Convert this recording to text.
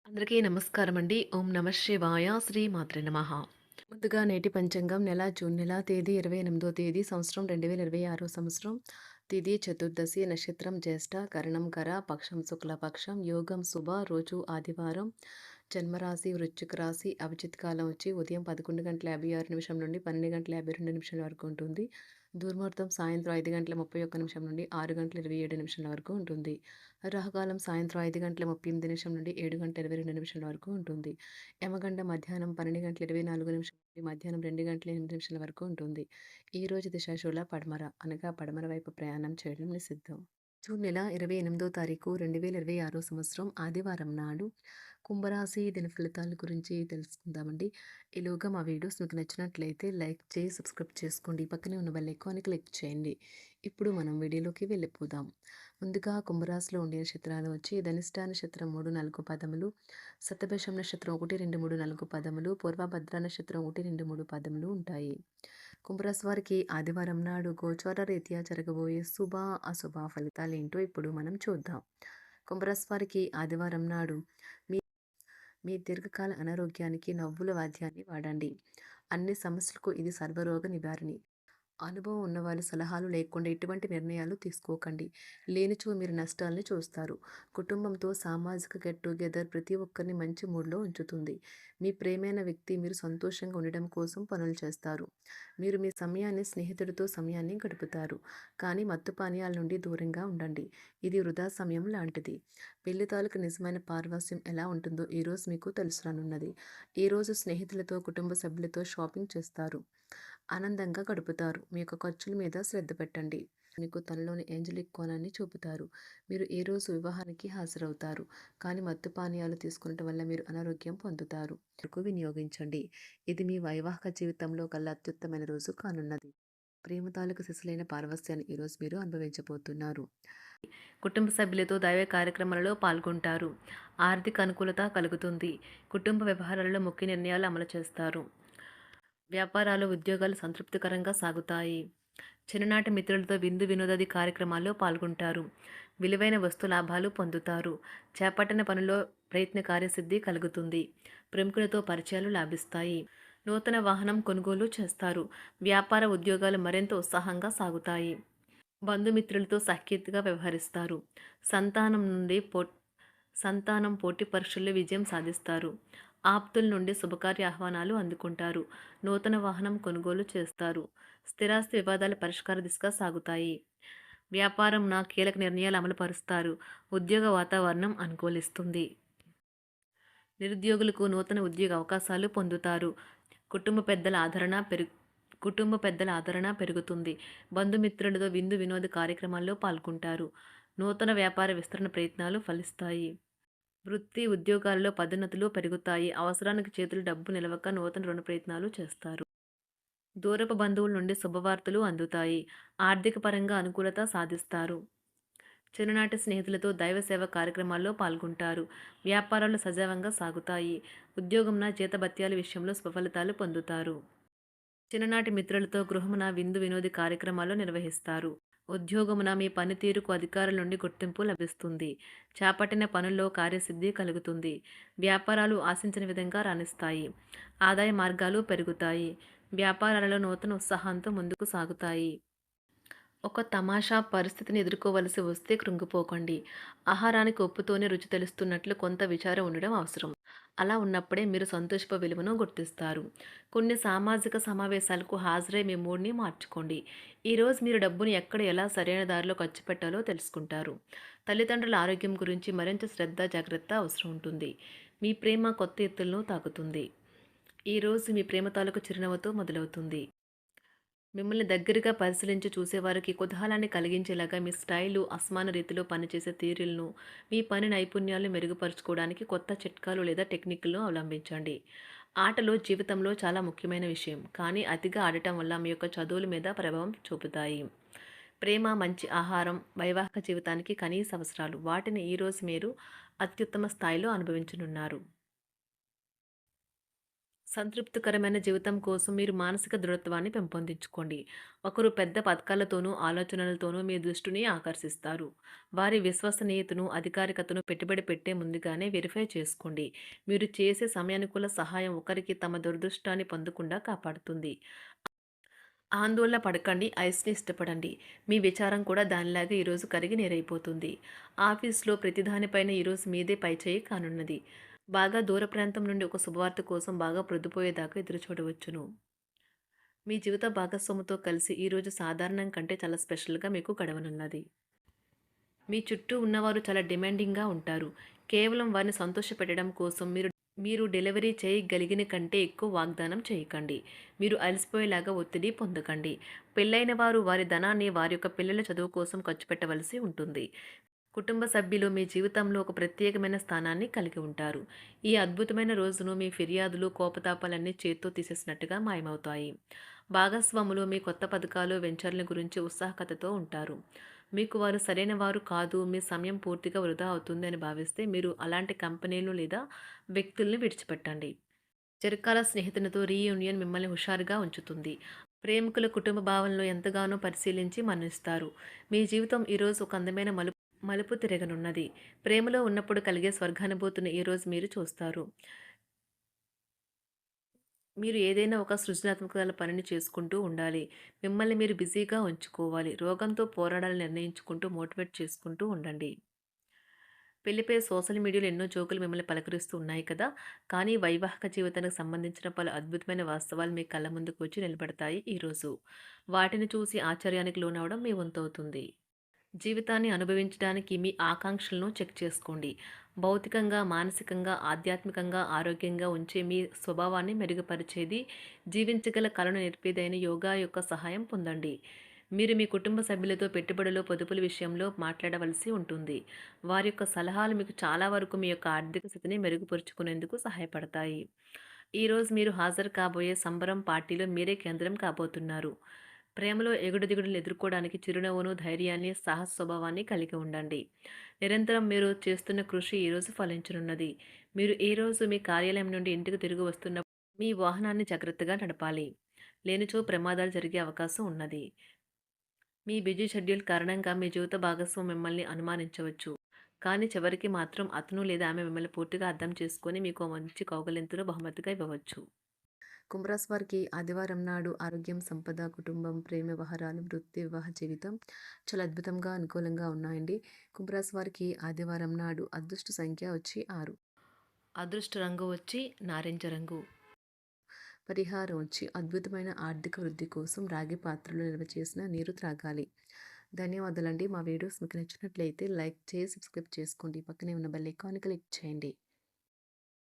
అందరికీ నమస్కారం అండి. ఓం నమ శివాయ. శ్రీ మాత్రే నమః. ముందుగా నేటి పంచాంగం నెల జూన్ నెల తేదీ 28వ తేదీ సంవత్సరం 2026 సంవత్సరం. తిథి చతుర్దశి నక్షత్రం జ్యేష్ఠ కరణం కర పక్షం శుక్లపక్షం యోగం శుభ రోజు ఆదివారం. జన్మరాశి వృశ్చిక రాశి అభిజిత్ కాలం వచ్చి ఉదయం 11:56 నుండి 12:52 వరకు ఉంటుంది. దుర్ముహూర్తం సాయంత్రం 5:31 నుండి 6:27 వరకు ఉంటుంది. రాహుకాలం సాయంత్రం 5:38 నుండి 7:22 వరకు ఉంటుంది. యమగండ మధ్యాహ్నం 12:24 నుండి మధ్యాహ్నం 2:08 వరకు ఉంటుంది. ఈ రోజు దిశాశూల పడమర అనగా పడమర వైపు ప్రయాణం చేయడం నిషిద్ధం. జూన్ నెల 28వ తారీఖు 2026 సంవత్సరం ఆదివారం నాడు కుంభరాశి దిన ఫలితాల గురించి తెలుసుకుందామండి. ఈలోగా మా వీడియోస్ మీకు నచ్చినట్లయితే లైక్ చేసి సబ్స్క్రైబ్ చేసుకోండి. పక్కనే ఉన్న బెల్ ఐకాన్ని క్లిక్ చేయండి. ఇప్పుడు మనం వీడియోలోకి వెళ్ళిపోదాం. ముందుగా కుంభరాశిలో ఉండే నక్షత్రాలు వచ్చి ధనిష్ట నక్షత్రం 3, 4 పదములు, శతభిషం నక్షత్రం 1, 2, 3, 4 పదములు, పూర్వభద్ర నక్షత్రం 1, 2, 3 పదములు ఉంటాయి. కుంభరాశి వారికి ఆదివారం నాడు గోచార రీత్యా జరగబోయే శుభ అశుభ ఫలితాలు ఏంటో ఇప్పుడు మనం చూద్దాం. కుంభరాశి వారికి ఆదివారం నాడు మీ మీ దీర్ఘకాల అనారోగ్యానికి నవ్వుల వాద్యాన్ని వాడండి. అన్ని సమస్యలకు ఇది సర్వరోగ నివారణి. అనుభవం ఉన్నవాళ్ళు సలహాలు లేకుండా ఎటువంటి నిర్ణయాలు తీసుకోకండి. లేనిచో మీరు నష్టాల్ని చూస్తారు. కుటుంబంతో సామాజిక గెట్ టుగెదర్ ప్రతి ఒక్కరిని మంచి మూడ్లో ఉంచుతుంది. మీ ప్రేమైన వ్యక్తి మీరు సంతోషంగా ఉండడం కోసం పనులు చేస్తారు. మీరు మీ సమయాన్ని స్నేహితుడితో సమయాన్ని గడుపుతారు. కానీ మత్తు పానీయాల నుండి దూరంగా ఉండండి. ఇది వృధా సమయం లాంటిది. పెళ్లి తాలూకు నిజమైన పారవస్యం ఎలా ఉంటుందో ఈరోజు మీకు తెలుసురానున్నది. ఈరోజు స్నేహితులతో కుటుంబ సభ్యులతో షాపింగ్ చేస్తారు. ఆనందంగా గడుపుతారు. మీ యొక్క ఖర్చుల మీద శ్రద్ధ పెట్టండి. మీకు తనలోని ఏంజలిక్ కోణాన్ని చూపుతారు. మీరు ఏ రోజు వివాహానికి హాజరవుతారు. కానీ మత్తు పానీయాలు తీసుకునటం వల్ల మీరు అనారోగ్యం పొందుతారు. వినియోగించండి. ఇది మీ వైవాహిక జీవితంలో కల్లా అత్యుత్తమైన రోజు కానున్నది. ప్రేమ తాలూకు శిశులైన పారవస్యాన్ని ఈరోజు మీరు అనుభవించబోతున్నారు. కుటుంబ సభ్యులతో దైవ కార్యక్రమాలలో పాల్గొంటారు. ఆర్థిక అనుకూలత కలుగుతుంది. కుటుంబ వ్యవహారాలలో ముఖ్య నిర్ణయాలు అమలు చేస్తారు. వ్యాపారాలు ఉద్యోగాలు సంతృప్తికరంగా సాగుతాయి. చిన్ననాటి మిత్రులతో విందు వినోదాది కార్యక్రమాల్లో పాల్గొంటారు. విలువైన వస్తు లాభాలు పొందుతారు. చేపట్టిన పనిలో ప్రయత్న కార్యసిద్ధి కలుగుతుంది. ప్రముఖులతో పరిచయాలు లాభిస్తాయి. నూతన వాహనం కొనుగోలు చేస్తారు. వ్యాపార ఉద్యోగాలు మరింత ఉత్సాహంగా సాగుతాయి. బంధుమిత్రులతో సఖ్యతగా వ్యవహరిస్తారు. సంతానం నుండి సంతానం పోటీ పరీక్షల్లో విజయం సాధిస్తారు. ఆప్తుల నుండి శుభకార్య ఆహ్వానాలు అందుకుంటారు. నూతన వాహనం కొనుగోలు చేస్తారు. స్థిరాస్తి వివాదాల పరిష్కార దిశగా సాగుతాయి. వ్యాపారం కీలక నిర్ణయాలు అమలుపరుస్తారు. ఉద్యోగ వాతావరణం అనుకూలిస్తుంది. నిరుద్యోగులకు నూతన ఉద్యోగ అవకాశాలు పొందుతారు. కుటుంబ పెద్దల ఆదరణ పెరుగుతుంది. బంధుమిత్రులతో విందు వినోద కార్యక్రమాల్లో పాల్గొంటారు. నూతన వ్యాపార విస్తరణ ప్రయత్నాలు ఫలిస్తాయి. వృత్తి ఉద్యోగాల్లో పదోన్నతులు పెరుగుతాయి. అవసరానికి చేతులు డబ్బు నిలవక నూతన రుణ ప్రయత్నాలు చేస్తారు. దూరపు బంధువుల నుండి శుభవార్తలు అందుతాయి. ఆర్థిక పరంగా అనుకూలత సాధిస్తారు. చిన్ననాటి స్నేహితులతో దైవ సేవ కార్యక్రమాల్లో పాల్గొంటారు. వ్యాపారాలు సజావంగా సాగుతాయి. ఉద్యోగంన జీతభత్యాల విషయంలో స్వఫలితాలు పొందుతారు. చిన్ననాటి మిత్రులతో గృహమున విందు వినోది కార్యక్రమాలు నిర్వహిస్తారు. ఉద్యోగమున మీ పనితీరుకు అధికారుల నుండి గుర్తింపు లభిస్తుంది. చేపట్టిన పనుల్లో కార్యసిద్ధి కలుగుతుంది. వ్యాపారాలు ఆశించిన విధంగా రాణిస్తాయి. ఆదాయ మార్గాలు పెరుగుతాయి. వ్యాపారాలలో నూతన ఉత్సాహంతో ముందుకు సాగుతాయి. ఒక తమాషా పరిస్థితిని ఎదుర్కోవలసి వస్తే కృంగిపోకండి. ఆహారానికి ఉప్పుతోనే రుచి తెలుస్తున్నట్లు కొంత విచారం ఉండడం అవసరం. అలా ఉన్నప్పుడే మీరు సంతోషపు విలువను గుర్తిస్తారు. కొన్ని సామాజిక సమావేశాలకు హాజరై మీ మూడ్ని మార్చుకోండి. ఈరోజు మీరు డబ్బుని ఎక్కడ ఎలా సరైన దారిలో ఖర్చు పెట్టాలో తెలుసుకుంటారు. తల్లిదండ్రుల ఆరోగ్యం గురించి మరింత శ్రద్ధ జాగ్రత్త అవసరం ఉంటుంది. మీ ప్రేమ కొత్త ఎత్తులను తాకుతుంది. ఈరోజు మీ ప్రేమ తాలూకు చిరునవ్వుతో మొదలవుతుంది. మిమ్మల్ని దగ్గరగా పరిశీలించి చూసేవారికి కుతూహలాన్ని కలిగించేలాగా మీ స్టైలు, అసమాన రీతిలో పనిచేసే తీరులను, మీ పని నైపుణ్యాలను మెరుగుపరుచుకోవడానికి కొత్త చిట్కాలు లేదా టెక్నిక్లను అవలంబించండి. ఆటలు జీవితంలో చాలా ముఖ్యమైన విషయం, కానీ అతిగా ఆడటం వల్ల మీ యొక్క చదువుల మీద ప్రభావం చూపుతాయి. ప్రేమ, మంచి ఆహారం, వైవాహిక జీవితానికి కనీస అవసరాలు. వాటిని ఈరోజు మీరు అత్యుత్తమ స్థాయిలో అనుభవించనున్నారు. సంతృప్తికరమైన జీవితం కోసం మీరు మానసిక దృఢత్వాన్ని పెంపొందించుకోండి. ఒకరు పెద్ద పథకాలతోనూ, ఆలోచనలతోనూ మీ దృష్టిని ఆకర్షిస్తారు. వారి విశ్వసనీయతను, అధికారికతను పెట్టుబడి పెట్టే ముందుగానే వెరిఫై చేసుకోండి. మీరు చేసే సమయానుకూల సహాయం ఒకరికి తమ దురదృష్టాన్ని పొందకుండా కాపాడుతుంది. ఆందోళన పడకండి. ఐస్‌ని ఇష్టపడండి. మీ విచారం కూడా దానిలాగే ఈరోజు కరిగి నీరైపోతుంది. ఆఫీస్‌లో ప్రతి దానిపైన ఈరోజు మీదే పైచేయి కానున్నది. బాగా దూర ప్రాంతం నుండి ఒక శుభవార్త కోసం బాగా ప్రొద్దుపోయేదాకా ఎదురుచూడవచ్చును. మీ జీవిత భాగస్వామితో కలిసి ఈరోజు సాధారణం కంటే చాలా స్పెషల్‌గా మీకు గడవనున్నది. మీ చుట్టూ ఉన్నవారు చాలా డిమాండింగ్‌గా ఉంటారు. కేవలం వారిని సంతోషపెట్టడం కోసం మీరు మీరు డెలివరీ చేయగలిగిన కంటే ఎక్కువ వాగ్దానం చేయకండి. మీరు అలసిపోయేలాగా ఒత్తిడి పొందకండి. పెళ్ళైన వారు వారి ధనాన్ని వారి యొక్క పిల్లల చదువు కోసం ఖర్చు పెట్టవలసి ఉంటుంది. కుటుంబ సభ్యులు మీ జీవితంలో ఒక ప్రత్యేకమైన స్థానాన్ని కలిగి ఉంటారు. ఈ అద్భుతమైన రోజును మీ ఫిర్యాదులు, కోపతాపాలన్నీ చేత్తో తీసేసినట్టుగా మాయమవుతాయి. భాగస్వాములు మీ కొత్త పథకాలు, వెంచర్ల గురించి ఉత్సాహకతతో ఉంటారు. మీకు వారు సరైన వారు కాదు, మీ సమయం పూర్తిగా వృధా అవుతుంది అని భావిస్తే మీరు అలాంటి కంపెనీలు లేదా వ్యక్తుల్ని విడిచిపెట్టండి. చిరకాల స్నేహితునితో రీయూనియన్ మిమ్మల్ని హుషారుగా ఉంచుతుంది. ప్రేమికుల కుటుంబ భావనలు ఎంతగానో పరిశీలించి మన్నిస్తారు. మీ జీవితం ఈరోజు ఒక అందమైన మలుపు తిరగనున్నది. ప్రేమలో ఉన్నప్పుడు కలిగే స్వర్గానుభూతిని ఈరోజు మీరు చూస్తారు. మీరు ఏదైనా ఒక సృజనాత్మక పనిని చేసుకుంటూ ఉండాలి. మిమ్మల్ని మీరు బిజీగా ఉంచుకోవాలి. రోగంతో పోరాడాలని నిర్ణయించుకుంటూ మోటివేట్ చేసుకుంటూ ఉండండి. పెళ్లిపై సోషల్ మీడియాలో ఎన్నో జోకులు మిమ్మల్ని పలకరిస్తూ ఉన్నాయి కదా! కానీ వైవాహిక జీవితానికి సంబంధించిన పలు అద్భుతమైన వాస్తవాలు మీ కళ్ళ ముందుకు వచ్చి నిలబడతాయి ఈరోజు. వాటిని చూసి ఆశ్చర్యానికి లోనవ్వడం మీ వంతవుతుంది. జీవితాన్ని అనుభవించడానికి మీ ఆకాంక్షలను చెక్ చేసుకోండి. భౌతికంగా, మానసికంగా, ఆధ్యాత్మికంగా ఆరోగ్యంగా ఉంచే మీ స్వభావాన్ని మెరుగుపరిచేది, జీవించగల కళను నేర్పేదైన యోగా యొక్క సహాయం పొందండి. మీరు మీ కుటుంబ సభ్యులతో పెట్టుబడులు, పొదుపుల విషయంలో మాట్లాడవలసి ఉంటుంది. వారి యొక్క సలహాలు మీకు చాలా వరకు మీ యొక్క ఆర్థిక స్థితిని మెరుగుపరుచుకునేందుకు సహాయపడతాయి. ఈరోజు మీరు హాజరు కాబోయే సంబరం పార్టీలో మీరే కేంద్రం కాబోతున్నారు. ప్రేమలో ఎగుడుదిగుడులను ఎదుర్కోవడానికి చిరునవ్వును, ధైర్యాన్ని, సాహస స్వభావాన్ని కలిగి ఉండండి. నిరంతరం మీరు చేస్తున్న కృషి ఈరోజు ఫలించనున్నది. మీరు ఈరోజు మీ కార్యాలయం నుండి ఇంటికి తిరిగి వస్తున్నప్పుడు మీ వాహనాన్ని జాగ్రత్తగా నడపాలి. లేనిచో ప్రమాదాలు జరిగే అవకాశం ఉన్నది. మీ బిజీ షెడ్యూల్ కారణంగా మీ జీవిత భాగస్వామి మిమ్మల్ని అనుమానించవచ్చు. కానీ చివరికి మాత్రం అతను లేదా ఆమె మిమ్మల్ని పూర్తిగా అర్థం చేసుకొని మీకు ఓ మంచి కౌగిలింతను బహుమతిగా ఇవ్వవచ్చు. కుంభరాశి వారికి ఆదివారం నాడు ఆరోగ్యం, సంపద, కుటుంబం, ప్రేమ వ్యవహారాలు, వృత్తి, వివాహ జీవితం చాలా అద్భుతంగా, అనుకూలంగా ఉన్నాయండి. కుంభరాశి వారికి ఆదివారం నాడు అదృష్ట సంఖ్య వచ్చి 6. అదృష్ట రంగు వచ్చి నారింజ రంగు. పరిహారం వచ్చి అద్భుతమైన ఆర్థిక వృద్ధి కోసం రాగి పాత్రలో నిల్వ చేసిన నీరు త్రాగాలి. ధన్యవాదాలండి. మా వీడియోస్ మీకు నచ్చినట్లయితే లైక్ చేసి సబ్స్క్రైబ్ చేసుకోండి. పక్కనే ఉన్న బెల్ ఐకాన్ క్లిక్ చేయండి.